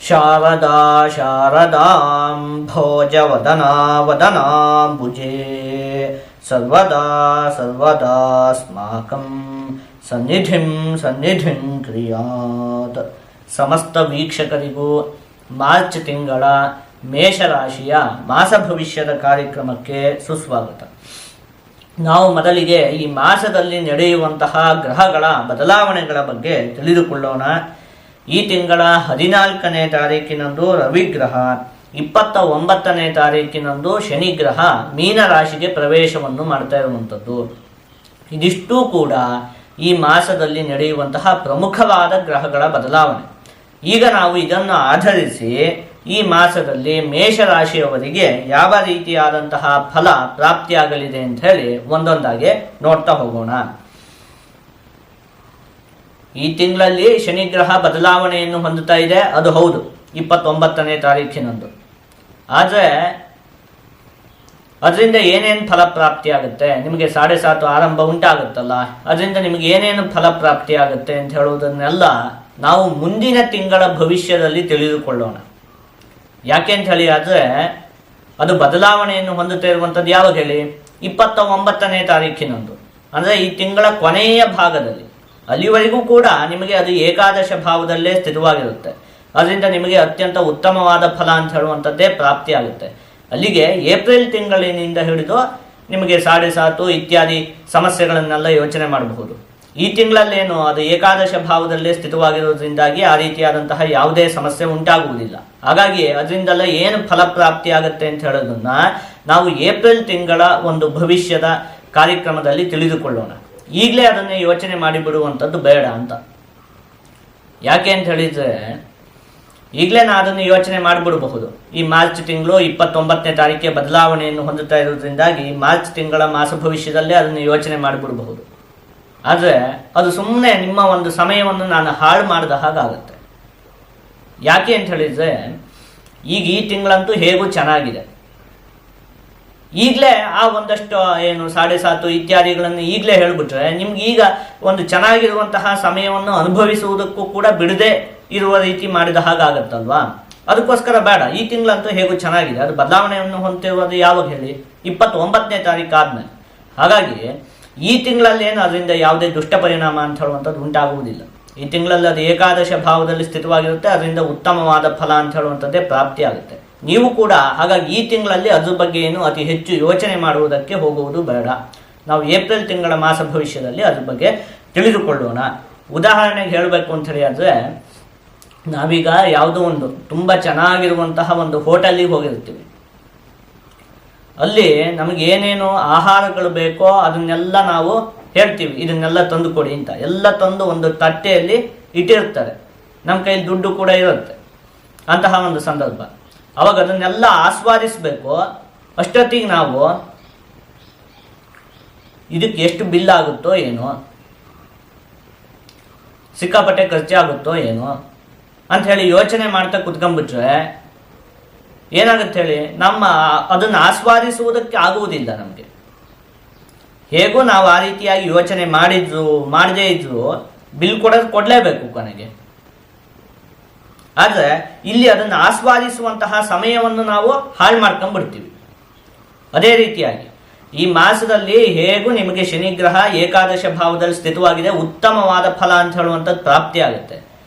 ಶಾರದಾ ಶಾರದಾಂ ಭೋಜವದನಾ ವದನಾಂಬುಜೇ ಸರ್ವದಾ ಸರ್ವದಾಸ್ಮಾಕಂ ಸನ್ನಿಧಿಂ ಸನ್ನಿಧಿಂ ಕ್ರಿಯಾತ್. ಸಮಸ್ತ ವೀಕ್ಷಕರಿಗೂ ಮಾರ್ಚ್ ತಿಂಗಳ ಮೇಷರಾಶಿಯ ಮಾಸ ಭವಿಷ್ಯದ ಕಾರ್ಯಕ್ರಮಕ್ಕೆ ಸುಸ್ವಾಗತ. ನಾವು ಮೊದಲಿಗೆ ಈ ಮಾಸದಲ್ಲಿ ನಡೆಯುವಂತಹ ಗ್ರಹಗಳ ಬದಲಾವಣೆಗಳ ಬಗ್ಗೆ ತಿಳಿದುಕೊಳ್ಳೋಣ. ಈ ತಿಂಗಳ 14ನೇ ತಾರೀಕಿನಂದು ರವಿಗ್ರಹ, 29ನೇ ತಾರೀಕಿನಂದು ಶನಿಗ್ರಹ ಮೀನರಾಶಿಗೆ ಪ್ರವೇಶವನ್ನು ಮಾಡ್ತಾ ಇರುವಂಥದ್ದು. ಇದಿಷ್ಟೂ ಕೂಡ ಈ ಮಾಸದಲ್ಲಿ ನಡೆಯುವಂತಹ ಪ್ರಮುಖವಾದ ಗ್ರಹಗಳ ಬದಲಾವಣೆ. ಈಗ ನಾವು ಇದನ್ನು ಆಧರಿಸಿ ಈ ಮಾಸದಲ್ಲಿ ಮೇಷರಾಶಿಯವರಿಗೆ ಯಾವ ರೀತಿಯಾದಂತಹ ಫಲ ಪ್ರಾಪ್ತಿಯಾಗಲಿದೆ ಅಂತ ಹೇಳಿ ಒಂದೊಂದಾಗಿ ನೋಡ್ತಾ ಹೋಗೋಣ. ಈ ತಿಂಗಳಲ್ಲಿ ಶನಿಗ್ರಹ ಬದಲಾವಣೆಯನ್ನು ಹೊಂದುತ್ತಾ ಇದೆ, ಅದು ಹೌದು, 29ನೇ ತಾರೀಕಿನಂದು. ಆದರೆ ಅದರಿಂದ ಏನೇನು ಫಲ ಪ್ರಾಪ್ತಿಯಾಗುತ್ತೆ, ನಿಮಗೆ 7.5 ಆರಂಭ ಉಂಟಾಗುತ್ತಲ್ಲ, ಅದರಿಂದ ನಿಮಗೆ ಏನೇನು ಫಲ ಪ್ರಾಪ್ತಿಯಾಗುತ್ತೆ ಅಂತ ಹೇಳುವುದನ್ನೆಲ್ಲ ನಾವು ಮುಂದಿನ ತಿಂಗಳ ಭವಿಷ್ಯದಲ್ಲಿ ತಿಳಿದುಕೊಳ್ಳೋಣ. ಯಾಕೆ ಅಂತ ಹೇಳಿ ಆದರೆ ಅದು ಬದಲಾವಣೆಯನ್ನು ಹೊಂದುತ್ತಾ ಇರುವಂಥದ್ದು ಯಾವಾಗ ಹೇಳಿ, 29ನೇ ತಾರೀಕಿನಂದು, ಅಂದರೆ ಈ ತಿಂಗಳ ಕೊನೆಯ ಭಾಗದಲ್ಲಿ. ಅಲ್ಲಿವರೆಗೂ ಕೂಡ ನಿಮಗೆ ಅದು ಏಕಾದಶ ಭಾವದಲ್ಲೇ ಸ್ಥಿರವಾಗಿರುತ್ತೆ. ಅದರಿಂದ ನಿಮಗೆ ಅತ್ಯಂತ ಉತ್ತಮವಾದ ಫಲ ಅಂತ ಹೇಳುವಂಥದ್ದೇ ಪ್ರಾಪ್ತಿಯಾಗುತ್ತೆ. ಅಲ್ಲಿಗೆ ಏಪ್ರಿಲ್ ತಿಂಗಳಿನಿಂದ ಹಿಡಿದು ನಿಮಗೆ 7.5 ಇತ್ಯಾದಿ ಸಮಸ್ಯೆಗಳನ್ನೆಲ್ಲ ಯೋಚನೆ ಮಾಡಬಹುದು. ಈ ತಿಂಗಳಲ್ಲೇನು ಅದು ಏಕಾದಶ ಭಾವದಲ್ಲೇ ಸ್ಥಿತವಾಗಿರೋದ್ರಿಂದಾಗಿ ಆ ರೀತಿಯಾದಂತಹ ಯಾವುದೇ ಸಮಸ್ಯೆ ಉಂಟಾಗುವುದಿಲ್ಲ. ಹಾಗಾಗಿ ಅದರಿಂದೆಲ್ಲ ಏನು ಫಲಪ್ರಾಪ್ತಿಯಾಗುತ್ತೆ ಅಂತ ಹೇಳೋದನ್ನ ನಾವು ಏಪ್ರಿಲ್ ತಿಂಗಳ ಒಂದು ಭವಿಷ್ಯದ ಕಾರ್ಯಕ್ರಮದಲ್ಲಿ ತಿಳಿದುಕೊಳ್ಳೋಣ. ಈಗಲೇ ಅದನ್ನೇ ಯೋಚನೆ ಮಾಡಿಬಿಡುವಂಥದ್ದು ಬೇಡ ಅಂತ. ಯಾಕೆ ಅಂತ ಹೇಳಿದರೆ ಈಗಲೇ ನಾನು ಅದನ್ನು ಯೋಚನೆ ಮಾಡಿಬಿಡಬಹುದು. ಈ ಮಾರ್ಚ್ ತಿಂಗಳು 29ನೇ ತಾರೀಕಿಗೆ ಬದಲಾವಣೆಯನ್ನು ಹೊಂದುತ್ತಾ ಇರೋದ್ರಿಂದಾಗಿ ಮಾರ್ಚ್ ತಿಂಗಳ ಮಾಸ ಭವಿಷ್ಯದಲ್ಲೇ ಅದನ್ನು ಯೋಚನೆ ಮಾಡಿಬಿಡಬಹುದು. ಆದರೆ ಅದು ಸುಮ್ಮನೆ ನಿಮ್ಮ ಒಂದು ಸಮಯವನ್ನು ನಾನು ಹಾಳು ಮಾಡಿದ ಹಾಗಾಗುತ್ತೆ. ಯಾಕೆ ಅಂತ ಹೇಳಿದರೆ ಈಗ ಈ ತಿಂಗಳಂತೂ ಹೇಗೂ ಚೆನ್ನಾಗಿದೆ. ಈಗಲೇ ಆ ಒಂದಷ್ಟು ಏನು 7.5 ಇತ್ಯಾದಿಗಳನ್ನು ಈಗಲೇ ಹೇಳಿಬಿಟ್ರೆ ನಿಮ್ಗೆ ಈಗ ಒಂದು ಚೆನ್ನಾಗಿರುವಂತಹ ಸಮಯವನ್ನು ಅನುಭವಿಸುವುದಕ್ಕೂ ಕೂಡ ಬಿಡದೆ ಇರುವ ರೀತಿ ಮಾಡಿದ ಹಾಗಾಗತ್ತಲ್ವಾ. ಅದಕ್ಕೋಸ್ಕರ ಬೇಡ. ಈ ತಿಂಗಳಂತೂ ಹೇಗೂ ಚೆನ್ನಾಗಿದೆ. ಅದು ಬದಲಾವಣೆಯನ್ನು ಹೊಂದಿರುವುದು ಯಾವಾಗ ಹೇಳಿ, 29ನೇ ತಾರೀಕು ಆದ್ಮೇಲೆ. ಹಾಗಾಗಿ ಈ ತಿಂಗಳಲ್ಲಿ ಏನು ಅದರಿಂದ ಯಾವುದೇ ದುಷ್ಟ ಪರಿಣಾಮ ಅಂತ ಹೇಳುವಂಥದ್ದು ಉಂಟಾಗುವುದಿಲ್ಲ. ಈ ತಿಂಗಳಲ್ಲಿ ಅದು ಏಕಾದಶ ಭಾವದಲ್ಲಿ ಸ್ಥಿತವಾಗಿರುತ್ತೆ. ಅದರಿಂದ ಉತ್ತಮವಾದ ಫಲ ಅಂತ ಹೇಳುವಂಥದ್ದೇ ಪ್ರಾಪ್ತಿಯಾಗುತ್ತೆ. ನೀವು ಕೂಡ ಹಾಗಾಗಿ ಈ ತಿಂಗಳಲ್ಲಿ ಅದ್ರ ಬಗ್ಗೆ ಏನು ಅತಿ ಹೆಚ್ಚು ಯೋಚನೆ ಮಾಡುವುದಕ್ಕೆ ಹೋಗುವುದು ಬೇಡ. ನಾವು ಏಪ್ರಿಲ್ ತಿಂಗಳ ಮಾಸ ಭವಿಷ್ಯದಲ್ಲಿ ಅದ್ರ ಬಗ್ಗೆ ತಿಳಿದುಕೊಳ್ಳೋಣ. ಉದಾಹರಣೆಗೆ ಹೇಳಬೇಕು ಅಂತ ಹೇಳಿ ಆದರೆ, ನಾವೀಗ ಯಾವುದೋ ಒಂದು ತುಂಬ ಚೆನ್ನಾಗಿರುವಂತಹ ಒಂದು ಹೋಟೆಲಿಗೆ ಹೋಗಿರ್ತೀವಿ. ಅಲ್ಲಿ ನಮಗೆ ಏನೇನು ಆಹಾರಗಳು ಬೇಕೋ ಅದನ್ನೆಲ್ಲ ನಾವು ಹೇಳ್ತೀವಿ, ಇದನ್ನೆಲ್ಲ ತಂದು ಕೊಡಿ ಅಂತ. ಎಲ್ಲ ತಂದು ಒಂದು ತಟ್ಟೆಯಲ್ಲಿ ಇಟ್ಟಿರ್ತಾರೆ. ನಮ್ಮ ಕೈಲಿ ದುಡ್ಡು ಕೂಡ ಇರುತ್ತೆ. ಅಂತಹ ಒಂದು ಸಂದರ್ಭ ಅವಾಗ ಅದನ್ನೆಲ್ಲ ಆಸ್ವಾದಿಸಬೇಕು. ಅಷ್ಟೊತ್ತಿಗೆ ನಾವು ಇದಕ್ಕೆ ಎಷ್ಟು ಬಿಲ್ ಆಗುತ್ತೋ ಏನೋ, ಸಿಕ್ಕಾಪಟ್ಟೆ ಖರ್ಚಾಗುತ್ತೋ ಏನೋ ಅಂತ ಹೇಳಿ ಯೋಚನೆ ಮಾಡ್ತಾ ಕುತ್ಕೊಂಡ್ಬಿಟ್ರೆ ಏನಾಗುತ್ತೆ ಹೇಳಿ, ನಮ್ಮ ಅದನ್ನು ಆಸ್ವಾದಿಸುವುದಕ್ಕೆ ಆಗುವುದಿಲ್ಲ ನಮಗೆ. ಹೇಗೂ ನಾವು ಆ ರೀತಿಯಾಗಿ ಯೋಚನೆ ಮಾಡದೇ ಇದ್ರು ಬಿಲ್ ಕೊಡಲೇಬೇಕು ಕೊನೆಗೆ. ಆದರೆ ಇಲ್ಲಿ ಅದನ್ನು ಆಸ್ವಾದಿಸುವಂತಹ ಸಮಯವನ್ನು ನಾವು ಹಾಳು ಮಾಡ್ಕೊಂಡ್ಬಿಡ್ತೀವಿ. ಅದೇ ರೀತಿಯಾಗಿ ಈ ಮಾಸದಲ್ಲಿ ಹೇಗೂ ನಿಮಗೆ ಶನಿಗ್ರಹ ಏಕಾದಶ ಭಾವದಲ್ಲಿ ಸ್ಥಿತವಾಗಿದೆ, ಉತ್ತಮವಾದ ಫಲ ಅಂತ ಹೇಳುವಂಥದ್ದು ಪ್ರಾಪ್ತಿಯಾಗುತ್ತೆ.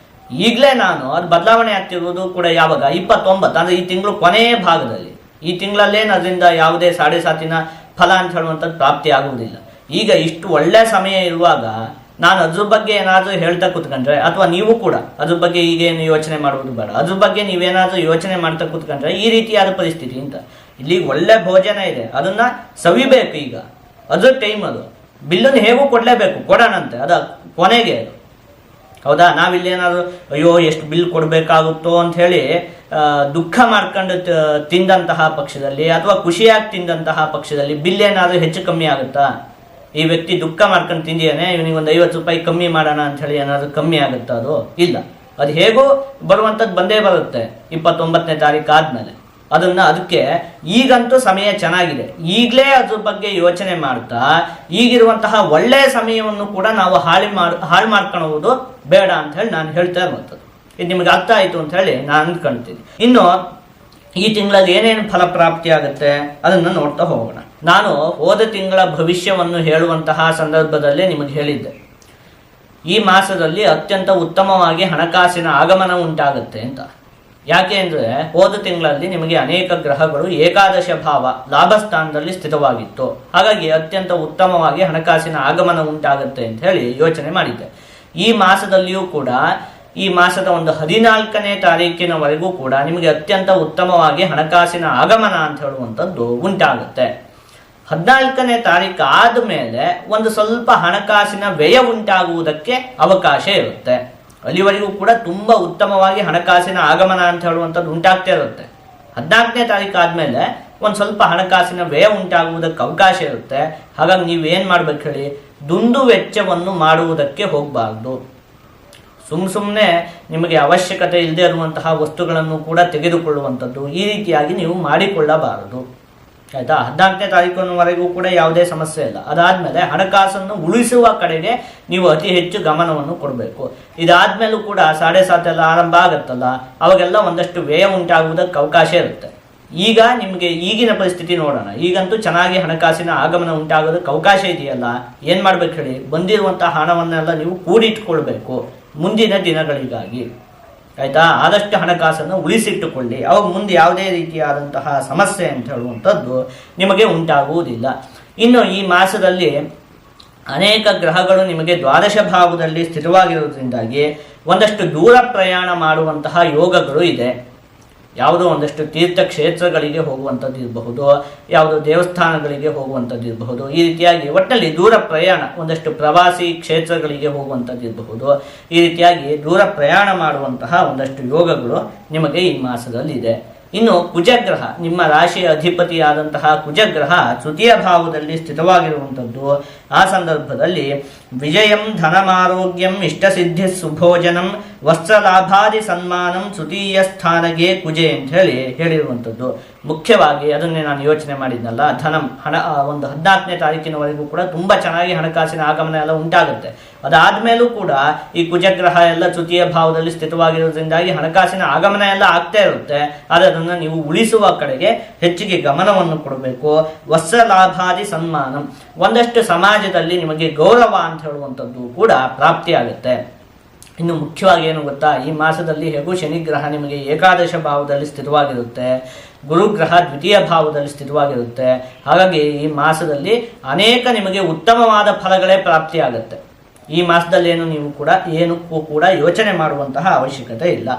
ಈಗಲೇ ನಾನು ಅದು ಬದಲಾವಣೆ ಆಗ್ತಿರುವುದು ಕೂಡ ಯಾವಾಗ, 29 ಅಂದರೆ ಈ ತಿಂಗಳು ಕೊನೆಯ ಭಾಗದಲ್ಲಿ. ಈ ತಿಂಗಳಲ್ಲೇನು ಅದರಿಂದ ಯಾವುದೇ 7.5 ಫಲ ಅಂತ ಹೇಳುವಂಥದ್ದು ಪ್ರಾಪ್ತಿ ಆಗುವುದಿಲ್ಲ. ಈಗ ಇಷ್ಟು ಒಳ್ಳೆಯ ಸಮಯ ಇರುವಾಗ ನಾನು ಅದ್ರ ಬಗ್ಗೆ ಏನಾದರೂ ಹೇಳ್ತಾ ಕೂತ್ಕೊಂಡ್ರೆ, ಅಥವಾ ನೀವು ಕೂಡ ಅದ್ರ ಬಗ್ಗೆ ಈಗೇನು ಯೋಚನೆ ಮಾಡುವುದು ಬೇಡ, ಅದ್ರ ಬಗ್ಗೆ ನೀವೇನಾದರೂ ಯೋಚನೆ ಮಾಡ್ತಾ ಕೂತ್ಕೊಂಡ್ರೆ ಈ ರೀತಿಯಾದ ಪರಿಸ್ಥಿತಿ ಅಂತ. ಇಲ್ಲಿ ಒಳ್ಳೆ ಭೋಜನ ಇದೆ, ಅದನ್ನ ಸವಿಬೇಕು. ಈಗ ಅದ್ರ ಟೈಮ್ ಅದು. ಬಿಲ್ಲನ್ನು ಹೇಗೂ ಕೊಡಲೇಬೇಕು, ಕೊಡೋಣಂತೆ, ಅದು ಕೊನೆಗೆ ಅದು. ಹೌದಾ? ನಾವಿಲ್ಲೇನಾದರೂ ಅಯ್ಯೋ ಎಷ್ಟು ಬಿಲ್ ಕೊಡಬೇಕಾಗುತ್ತೋ ಅಂತ ಹೇಳಿ ದುಃಖ ಮಾಡ್ಕೊಂಡು ತಿಂದಂತಹ ಪಕ್ಷದಲ್ಲಿ, ಅಥವಾ ಖುಷಿಯಾಗಿ ತಿಂದಂತಹ ಪಕ್ಷದಲ್ಲಿ ಬಿಲ್ ಏನಾದರೂ ಹೆಚ್ಚು ಕಮ್ಮಿ ಆಗುತ್ತಾ? ಈ ವ್ಯಕ್ತಿ ದುಃಖ ಮಾಡ್ಕೊಂಡು ತಿಂದಿಯಾನೆ, ಇವನಿಗೆ ಒಂದು 50 ರೂಪಾಯಿ ಕಮ್ಮಿ ಮಾಡೋಣ ಅಂತ ಹೇಳಿ ಏನಾದರೂ ಕಮ್ಮಿ ಆಗುತ್ತಾ? ಅದು ಇಲ್ಲ. ಅದು ಹೇಗೂ ಬರುವಂಥದ್ದು ಬಂದೇ ಬರುತ್ತೆ 29ನೇ ತಾರೀಕು ಆದಮೇಲೆ. ಅದಕ್ಕೆ ಈಗಂತೂ ಸಮಯ ಚೆನ್ನಾಗಿದೆ. ಈಗಲೇ ಅದ್ರ ಬಗ್ಗೆ ಯೋಚನೆ ಮಾಡ್ತಾ ಈಗಿರುವಂತಹ ಒಳ್ಳೆಯ ಸಮಯವನ್ನು ಕೂಡ ನಾವು ಹಾಳು ಮಾಡ್ಕೊಳ್ಳುವುದು ಬೇಡ ಅಂತ ಹೇಳಿ ನಾನು ಹೇಳ್ತಾ ಇರುವಂಥದ್ದು. ಇದು ನಿಮಗೆ ಅರ್ಥ ಆಯಿತು ಅಂತ ಹೇಳಿ ನಾನು ಅಂದ್ಕೊಳ್ತೀನಿ. ಇನ್ನು ಈ ತಿಂಗಳಲ್ಲಿ ಏನೇನು ಫಲ ಪ್ರಾಪ್ತಿ ಆಗುತ್ತೆ ಅದನ್ನು ನೋಡ್ತಾ ಹೋಗೋಣ. ನಾನು ಹೋದ ತಿಂಗಳ ಭವಿಷ್ಯವನ್ನು ಹೇಳುವಂತಹ ಸಂದರ್ಭದಲ್ಲೇ ನಿಮಗೆ ಹೇಳಿದ್ದೆ, ಈ ಮಾಸದಲ್ಲಿ ಅತ್ಯಂತ ಉತ್ತಮವಾಗಿ ಹಣಕಾಸಿನ ಆಗಮನ ಉಂಟಾಗುತ್ತೆ ಅಂತ. ಯಾಕೆ ಅಂದರೆ ಹೋದ ತಿಂಗಳಲ್ಲಿ ನಿಮಗೆ ಅನೇಕ ಗ್ರಹಗಳು ಏಕಾದಶ ಭಾವ ಲಾಭಸ್ಥಾನದಲ್ಲಿ ಸ್ಥಿತವಾಗಿತ್ತು. ಹಾಗಾಗಿ ಅತ್ಯಂತ ಉತ್ತಮವಾಗಿ ಹಣಕಾಸಿನ ಆಗಮನ ಉಂಟಾಗುತ್ತೆ ಅಂತ ಹೇಳಿ ಯೋಚನೆ ಮಾಡಿದ್ದೆ. ಈ ಮಾಸದಲ್ಲಿಯೂ ಕೂಡ ಈ ಮಾಸದ ಒಂದು 14ನೇ ತಾರೀಕಿನವರೆಗೂ ಕೂಡ ನಿಮಗೆ ಅತ್ಯಂತ ಉತ್ತಮವಾಗಿ ಹಣಕಾಸಿನ ಆಗಮನ ಅಂತ ಹೇಳುವಂಥದ್ದು ಉಂಟಾಗುತ್ತೆ. 14ನೇ ತಾರೀಕು ಆದಮೇಲೆ ಒಂದು ಸ್ವಲ್ಪ ಹಣಕಾಸಿನ ವ್ಯಯ ಉಂಟಾಗುವುದಕ್ಕೆ ಅವಕಾಶ ಇರುತ್ತೆ. ಅಲ್ಲಿವರೆಗೂ ಕೂಡ ತುಂಬ ಉತ್ತಮವಾಗಿ ಹಣಕಾಸಿನ ಆಗಮನ ಅಂತ ಹೇಳುವಂಥದ್ದು ಉಂಟಾಗ್ತಾ ಇರುತ್ತೆ. 14ನೇ ತಾರೀಕು ಆದಮೇಲೆ ಒಂದು ಸ್ವಲ್ಪ ಹಣಕಾಸಿನ ವ್ಯಯ ಉಂಟಾಗುವುದಕ್ಕೆ ಅವಕಾಶ ಇರುತ್ತೆ. ಹಾಗಾಗಿ ನೀವೇನು ಮಾಡ್ಬೇಕು ಹೇಳಿ, ದುಂದು ವೆಚ್ಚವನ್ನು ಮಾಡುವುದಕ್ಕೆ ಹೋಗಬಾರ್ದು. ಸುಮ್ಮನೆ ನಿಮಗೆ ಅವಶ್ಯಕತೆ ಇಲ್ಲದೆ ಇರುವಂತಹ ವಸ್ತುಗಳನ್ನು ಕೂಡ ತೆಗೆದುಕೊಳ್ಳುವಂಥದ್ದು, ಈ ರೀತಿಯಾಗಿ ನೀವು ಮಾಡಿಕೊಳ್ಳಬಾರದು. ಆಯಿತಾ? 14ನೇ ತಾರೀಕಿನವರೆಗೂ ಕೂಡ ಯಾವುದೇ ಸಮಸ್ಯೆ ಇಲ್ಲ. ಅದಾದಮೇಲೆ ಹಣಕಾಸನ್ನು ಉಳಿಸುವ ಕಡೆಗೆ ನೀವು ಅತಿ ಹೆಚ್ಚು ಗಮನವನ್ನು ಕೊಡಬೇಕು. ಇದಾದಮೇಲೂ ಕೂಡ 7:30 ಎಲ್ಲ ಆರಂಭ ಆಗುತ್ತಲ್ಲ, ಅವಾಗೆಲ್ಲ ಒಂದಷ್ಟು ವ್ಯಯ ಉಂಟಾಗುವುದಕ್ಕೆ ಅವಕಾಶ ಇರುತ್ತೆ. ಈಗ ನಿಮಗೆ ಈಗಿನ ಪರಿಸ್ಥಿತಿ ನೋಡೋಣ. ಈಗಂತೂ ಚೆನ್ನಾಗಿ ಹಣಕಾಸಿನ ಆಗಮನ ಉಂಟಾಗೋದಕ್ಕೆ ಅವಕಾಶ ಇದೆಯಲ್ಲ, ಏನು ಮಾಡ್ಬೇಕು ಹೇಳಿ, ಬಂದಿರುವಂಥ ಹಣವನ್ನೆಲ್ಲ ನೀವು ಕೂಡಿಟ್ಕೊಳ್ಬೇಕು ಮುಂದಿನ ದಿನಗಳಿಗಾಗಿ. ಆಯಿತಾ? ಆದಷ್ಟು ಹಣಕಾಸನ್ನು ಉಳಿಸಿಟ್ಟುಕೊಳ್ಳಿ. ಅವಾಗ ಮುಂದೆ ಯಾವುದೇ ರೀತಿಯಾದಂತಹ ಸಮಸ್ಯೆ ಅಂತ ಹೇಳುವಂಥದ್ದು ನಿಮಗೆ ಉಂಟಾಗುವುದಿಲ್ಲ. ಇನ್ನು ಈ ಮಾಸದಲ್ಲಿ ಅನೇಕ ಗ್ರಹಗಳು ನಿಮಗೆ ದ್ವಾದಶ ಭಾವದಲ್ಲಿ ಸ್ಥಿರವಾಗಿರುವುದರಿಂದಾಗಿ ಒಂದಷ್ಟು ದೂರ ಪ್ರಯಾಣ ಮಾಡುವಂತಹ ಯೋಗಗಳು ಇದೆ. ಯಾವುದೋ ಒಂದಷ್ಟು ತೀರ್ಥಕ್ಷೇತ್ರಗಳಿಗೆ ಹೋಗುವಂಥದ್ದು ಇರಬಹುದು, ಯಾವುದೋ ದೇವಸ್ಥಾನಗಳಿಗೆ ಹೋಗುವಂಥದ್ದು ಇರಬಹುದು. ಈ ರೀತಿಯಾಗಿ ಒಟ್ಟಲ್ಲಿ ದೂರ ಪ್ರಯಾಣ, ಒಂದಷ್ಟು ಪ್ರವಾಸಿ ಕ್ಷೇತ್ರಗಳಿಗೆ ಹೋಗುವಂಥದ್ದು ಇರಬಹುದು. ಈ ರೀತಿಯಾಗಿ ದೂರ ಪ್ರಯಾಣ ಮಾಡುವಂತಹ ಒಂದಷ್ಟು ಯೋಗಗಳು ನಿಮಗೆ ಈ ಮಾಸದಲ್ಲಿ ಇದೆ. ಇನ್ನು ಕುಜಗ್ರಹ, ನಿಮ್ಮ ರಾಶಿಯ ಅಧಿಪತಿಯಾದಂತಹ ಕುಜಗ್ರಹ ತೃತೀಯ ಭಾವದಲ್ಲಿ ಸ್ಥಿತವಾಗಿರುವಂಥದ್ದು. ಆ ಸಂದರ್ಭದಲ್ಲಿ ವಿಜಯಂ ಧನಮಾರೋಗ್ಯಂ ಇಷ್ಟಸಿದ್ಧಿ ಸುಭೋಜನಂ ವಸ್ತ್ರಲಾಭಾದಿ ಸನ್ಮಾನಂ ತೃತೀಯ ಸ್ಥಾನಗೆ ಕುಜೆ ಅಂತ ಹೇಳಿರುವಂಥದ್ದು. ಮುಖ್ಯವಾಗಿ ಅದನ್ನೇ ನಾನು ಯೋಚನೆ ಮಾಡಿದ್ನಲ್ಲ, ಹಣ ಒಂದು 14ನೇ ತಾರೀಕಿನವರೆಗೂ ಕೂಡ ತುಂಬ ಚೆನ್ನಾಗಿ ಹಣಕಾಸಿನ ಆಗಮನ ಎಲ್ಲ ಉಂಟಾಗುತ್ತೆ. ಅದಾದಮೇಲೂ ಕೂಡ ಈ ಕುಜಗ್ರಹ ಎಲ್ಲ ತೃತೀಯ ಭಾವದಲ್ಲಿ ಸ್ಥಿತವಾಗಿರೋದ್ರಿಂದಾಗಿ ಹಣಕಾಸಿನ ಆಗಮನ ಎಲ್ಲ ಆಗ್ತಾ ಇರುತ್ತೆ. ಆದರೆ ಅದನ್ನು ನೀವು ಉಳಿಸುವ ಕಡೆಗೆ ಹೆಚ್ಚಿಗೆ ಗಮನವನ್ನು ಕೊಡಬೇಕು. ವಸ್ತ್ರಲಾಭಾದಿ ಸನ್ಮಾನಂ, ಒಂದಷ್ಟು ಸಮಾಜದಲ್ಲಿ ನಿಮಗೆ ಗೌರವ ಅಂತ ಹೇಳುವಂಥದ್ದು ಕೂಡ ಪ್ರಾಪ್ತಿಯಾಗುತ್ತೆ. ಇನ್ನು ಮುಖ್ಯವಾಗಿ ಏನು ಗೊತ್ತಾ, ಈ ಮಾಸದಲ್ಲಿ ಹೇಗೂ ಶನಿಗ್ರಹ ನಿಮಗೆ ಏಕಾದಶ ಭಾವದಲ್ಲಿ ಸ್ಥಿತವಾಗಿರುತ್ತೆ, ಗುರುಗ್ರಹ ದ್ವಿತೀಯ ಭಾವದಲ್ಲಿ ಸ್ಥಿತವಾಗಿರುತ್ತೆ. ಹಾಗಾಗಿ ಈ ಮಾಸದಲ್ಲಿ ಅನೇಕ ನಿಮಗೆ ಉತ್ತಮವಾದ ಫಲಗಳೇ ಪ್ರಾಪ್ತಿಯಾಗುತ್ತೆ. ಈ ಮಾಸದಲ್ಲಿ ಏನಕ್ಕೂ ಕೂಡ ಯೋಚನೆ ಮಾಡುವಂತಹ ಅವಶ್ಯಕತೆ ಇಲ್ಲ.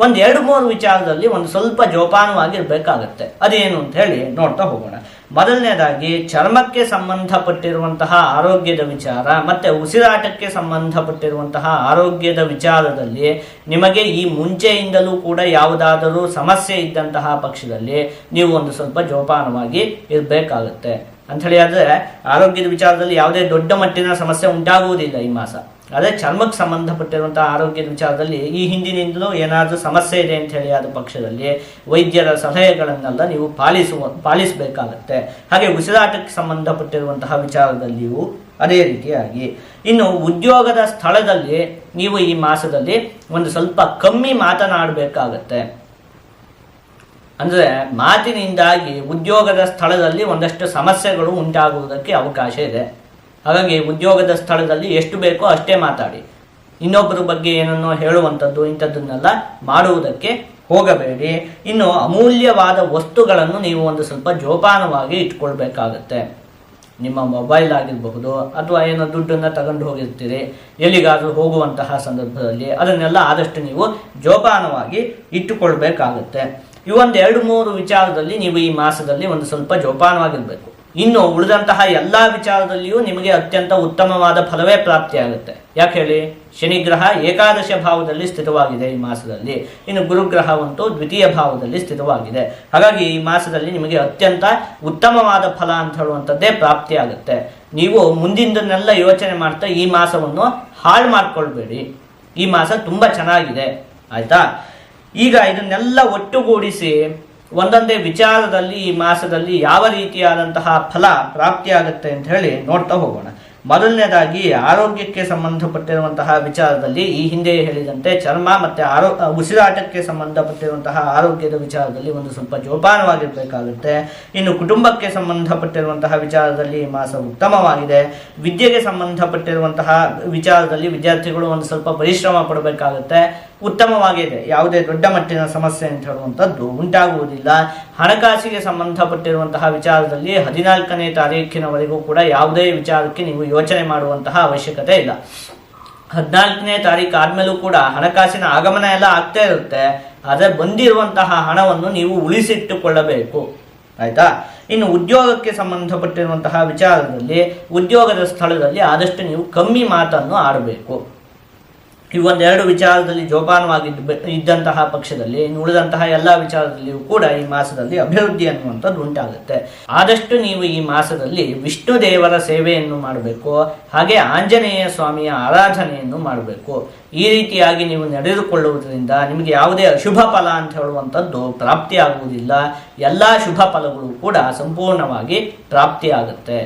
1-2-3 ವಿಚಾರದಲ್ಲಿ ಒಂದು ಸ್ವಲ್ಪ ಜೋಪಾನವಾಗಿರಬೇಕಾಗತ್ತೆ. ಅದೇನು ಅಂತ ಹೇಳಿ ನೋಡ್ತಾ ಹೋಗೋಣ. ಮೊದಲನೇದಾಗಿ ಚರ್ಮಕ್ಕೆ ಸಂಬಂಧಪಟ್ಟಿರುವಂತಹ ಆರೋಗ್ಯದ ವಿಚಾರ ಮತ್ತು ಉಸಿರಾಟಕ್ಕೆ ಸಂಬಂಧಪಟ್ಟಿರುವಂತಹ ಆರೋಗ್ಯದ ವಿಚಾರದಲ್ಲಿ ನಿಮಗೆ ಈ ಮುಂಚೆಯಿಂದಲೂ ಕೂಡ ಯಾವುದಾದರೂ ಸಮಸ್ಯೆ ಇದ್ದಂತಹ ಪಕ್ಷದಲ್ಲಿ ನೀವು ಒಂದು ಸ್ವಲ್ಪ ಜೋಪಾನವಾಗಿ ಇರಬೇಕಾಗುತ್ತೆ. ಅಂಥೇಳಿ ಆದರೆ ಆರೋಗ್ಯದ ವಿಚಾರದಲ್ಲಿ ಯಾವುದೇ ದೊಡ್ಡ ಮಟ್ಟಿನ ಸಮಸ್ಯೆ ಉಂಟಾಗುವುದಿಲ್ಲ ಈ ಮಾಸ. ಅದೇ ಚರ್ಮಕ್ಕೆ ಸಂಬಂಧಪಟ್ಟಿರುವಂತಹ ಆರೋಗ್ಯದ ವಿಚಾರದಲ್ಲಿ ಈ ಹಿಂದಿನಿಂದಲೂ ಏನಾದರೂ ಸಮಸ್ಯೆ ಇದೆ ಅಂತ ಹೇಳಿ ಆದ ಪಕ್ಷದಲ್ಲಿ ವೈದ್ಯರ ಸಲಹೆಗಳನ್ನೆಲ್ಲ ನೀವು ಪಾಲಿಸಬೇಕಾಗತ್ತೆ. ಹಾಗೆ ಉಸಿರಾಟಕ್ಕೆ ಸಂಬಂಧಪಟ್ಟಿರುವಂತಹ ವಿಚಾರದಲ್ಲಿಯೂ ಅದೇ ರೀತಿಯಾಗಿ. ಇನ್ನು ಉದ್ಯೋಗದ ಸ್ಥಳದಲ್ಲಿ ನೀವು ಈ ಮಾಸದಲ್ಲಿ ಒಂದು ಸ್ವಲ್ಪ ಕಮ್ಮಿ ಮಾತನಾಡಬೇಕಾಗತ್ತೆ. ಅಂದರೆ ಮಾತಿನಿಂದಾಗಿ ಉದ್ಯೋಗದ ಸ್ಥಳದಲ್ಲಿ ಒಂದಷ್ಟು ಸಮಸ್ಯೆಗಳು ಉಂಟಾಗುವುದಕ್ಕೆ ಅವಕಾಶ ಇದೆ. ಹಾಗಾಗಿ ಉದ್ಯೋಗದ ಸ್ಥಳದಲ್ಲಿ ಎಷ್ಟು ಬೇಕೋ ಅಷ್ಟೇ ಮಾತಾಡಿ. ಇನ್ನೊಬ್ಬರ ಬಗ್ಗೆ ಏನನ್ನೋ ಹೇಳುವಂಥದ್ದು ಇಂಥದ್ದನ್ನೆಲ್ಲ ಮಾಡುವುದಕ್ಕೆ ಹೋಗಬೇಡಿ. ಇನ್ನು ಅಮೂಲ್ಯವಾದ ವಸ್ತುಗಳನ್ನು ನೀವು ಒಂದು ಸ್ವಲ್ಪ ಜೋಪಾನವಾಗಿ ಇಟ್ಕೊಳ್ಬೇಕಾಗತ್ತೆ. ನಿಮ್ಮ ಮೊಬೈಲ್ ಆಗಿರಬಹುದು, ಅಥವಾ ಏನೋ ದುಡ್ಡನ್ನು ತಗೊಂಡು ಹೋಗಿರ್ತೀರಿ ಎಲ್ಲಿಗಾದರೂ ಹೋಗುವಂತಹ ಸಂದರ್ಭದಲ್ಲಿ ಅದನ್ನೆಲ್ಲ ಆದಷ್ಟು ನೀವು ಜೋಪಾನವಾಗಿ ಇಟ್ಟುಕೊಳ್ಬೇಕಾಗತ್ತೆ. ಈ 1-2-3 ವಿಚಾರದಲ್ಲಿ ನೀವು ಈ ಮಾಸದಲ್ಲಿ ಒಂದು ಸ್ವಲ್ಪ ಜೋಪಾನವಾಗಿರಬೇಕು. ಇನ್ನು ಉಳಿದಂತಹ ಎಲ್ಲ ವಿಚಾರದಲ್ಲಿಯೂ ನಿಮಗೆ ಅತ್ಯಂತ ಉತ್ತಮವಾದ ಫಲವೇ ಪ್ರಾಪ್ತಿಯಾಗುತ್ತೆ. ಯಾಕೆ ಹೇಳಿ, ಶನಿಗ್ರಹ ಏಕಾದಶ ಭಾವದಲ್ಲಿ ಸ್ಥಿತವಾಗಿದೆ ಈ ಮಾಸದಲ್ಲಿ. ಇನ್ನು ಗುರುಗ್ರಹವಂತೂ ದ್ವಿತೀಯ ಭಾವದಲ್ಲಿ ಸ್ಥಿತವಾಗಿದೆ. ಹಾಗಾಗಿ ಈ ಮಾಸದಲ್ಲಿ ನಿಮಗೆ ಅತ್ಯಂತ ಉತ್ತಮವಾದ ಫಲ ಅಂತ ಹೇಳುವಂಥದ್ದೇ ಪ್ರಾಪ್ತಿಯಾಗುತ್ತೆ. ನೀವು ಮುಂದಿನದನ್ನೆಲ್ಲ ಯೋಚನೆ ಮಾಡ್ತಾ ಈ ಮಾಸವನ್ನು ಹಾಳು ಮಾಡ್ಕೊಳ್ಬೇಡಿ. ಈ ಮಾಸ ತುಂಬ ಚೆನ್ನಾಗಿದೆ, ಆಯಿತಾ? ಈಗ ಇದನ್ನೆಲ್ಲ ಒಟ್ಟುಗೂಡಿಸಿ ಒಂದೊಂದೇ ವಿಚಾರದಲ್ಲಿ ಈ ಮಾಸದಲ್ಲಿ ಯಾವ ರೀತಿಯಾದಂತಹ ಫಲ ಪ್ರಾಪ್ತಿಯಾಗುತ್ತೆ ಅಂತ ಹೇಳಿ ನೋಡ್ತಾ ಹೋಗೋಣ. ಮೊದಲನೇದಾಗಿ ಆರೋಗ್ಯಕ್ಕೆ ಸಂಬಂಧಪಟ್ಟಿರುವಂತಹ ವಿಚಾರದಲ್ಲಿ ಈ ಹಿಂದೆ ಹೇಳಿದಂತೆ ಚರ್ಮ ಮತ್ತು ಉಸಿರಾಟಕ್ಕೆ ಸಂಬಂಧಪಟ್ಟಿರುವಂತಹ ಆರೋಗ್ಯದ ವಿಚಾರದಲ್ಲಿ ಒಂದು ಸ್ವಲ್ಪ ಜೋಪಾನವಾಗಿರಬೇಕಾಗುತ್ತೆ. ಇನ್ನು ಕುಟುಂಬಕ್ಕೆ ಸಂಬಂಧಪಟ್ಟಿರುವಂತಹ ವಿಚಾರದಲ್ಲಿ ಈ ಮಾಸ ಉತ್ತಮವಾಗಿದೆ. ವಿದ್ಯೆಗೆ ಸಂಬಂಧಪಟ್ಟಿರುವಂತಹ ವಿಚಾರದಲ್ಲಿ ವಿದ್ಯಾರ್ಥಿಗಳು ಒಂದು ಸ್ವಲ್ಪ ಪರಿಶ್ರಮ ಪಡಬೇಕಾಗುತ್ತೆ. ಉತ್ತಮವಾಗಿದೆ, ಯಾವುದೇ ದೊಡ್ಡ ಮಟ್ಟಿನ ಸಮಸ್ಯೆ ಅಂತ ಹೇಳುವಂಥದ್ದು ಉಂಟಾಗುವುದಿಲ್ಲ. ಹಣಕಾಸಿಗೆ ಸಂಬಂಧಪಟ್ಟಿರುವಂತಹ ವಿಚಾರದಲ್ಲಿ 14ನೇ ತಾರೀಕಿನವರೆಗೂ ಕೂಡ ಯಾವುದೇ ವಿಚಾರಕ್ಕೆ ನೀವು ಯೋಚನೆ ಮಾಡುವಂತಹ ಅವಶ್ಯಕತೆ ಇಲ್ಲ. 14ನೇ ತಾರೀಕು ಆದ್ಮೇಲೂ ಕೂಡ ಹಣಕಾಸಿನ ಆಗಮನ ಎಲ್ಲ ಆಗ್ತಾ ಇರುತ್ತೆ. ಆದರೆ ಬಂದಿರುವಂತಹ ಹಣವನ್ನು ನೀವು ಉಳಿಸಿಟ್ಟುಕೊಳ್ಳಬೇಕು, ಆಯ್ತಾ. ಇನ್ನು ಉದ್ಯೋಗಕ್ಕೆ ಸಂಬಂಧಪಟ್ಟಿರುವಂತಹ ವಿಚಾರದಲ್ಲಿ ಉದ್ಯೋಗದ ಸ್ಥಳದಲ್ಲಿ ಆದಷ್ಟು ನೀವು ಕಮ್ಮಿ ಮಾತನ್ನು ಆಡಬೇಕು. ಈ ಒಂದೆರಡು ವಿಚಾರದಲ್ಲಿ ಜೋಪಾನವಾಗಿ ಇದ್ದಂತಹ ಪಕ್ಷದಲ್ಲಿ ಇನ್ನು ಉಳಿದಂತಹ ಎಲ್ಲ ವಿಚಾರದಲ್ಲಿಯೂ ಕೂಡ ಈ ಮಾಸದಲ್ಲಿ ಅಭಿವೃದ್ಧಿ ಅನ್ನುವಂಥದ್ದು ಉಂಟಾಗುತ್ತೆ. ಆದಷ್ಟು ನೀವು ಈ ಮಾಸದಲ್ಲಿ ವಿಷ್ಣು ದೇವರ ಸೇವೆಯನ್ನು ಮಾಡಬೇಕು, ಹಾಗೆ ಆಂಜನೇಯ ಸ್ವಾಮಿಯ ಆರಾಧನೆಯನ್ನು ಮಾಡಬೇಕು. ಈ ರೀತಿಯಾಗಿ ನೀವು ನಡೆದುಕೊಳ್ಳುವುದರಿಂದ ನಿಮಗೆ ಯಾವುದೇ ಅಶುಭ ಫಲ ಅಂತ ಹೇಳುವಂಥದ್ದು ಪ್ರಾಪ್ತಿಯಾಗುವುದಿಲ್ಲ. ಎಲ್ಲ ಶುಭ ಫಲಗಳು ಕೂಡ ಸಂಪೂರ್ಣವಾಗಿ ಪ್ರಾಪ್ತಿಯಾಗುತ್ತೆ.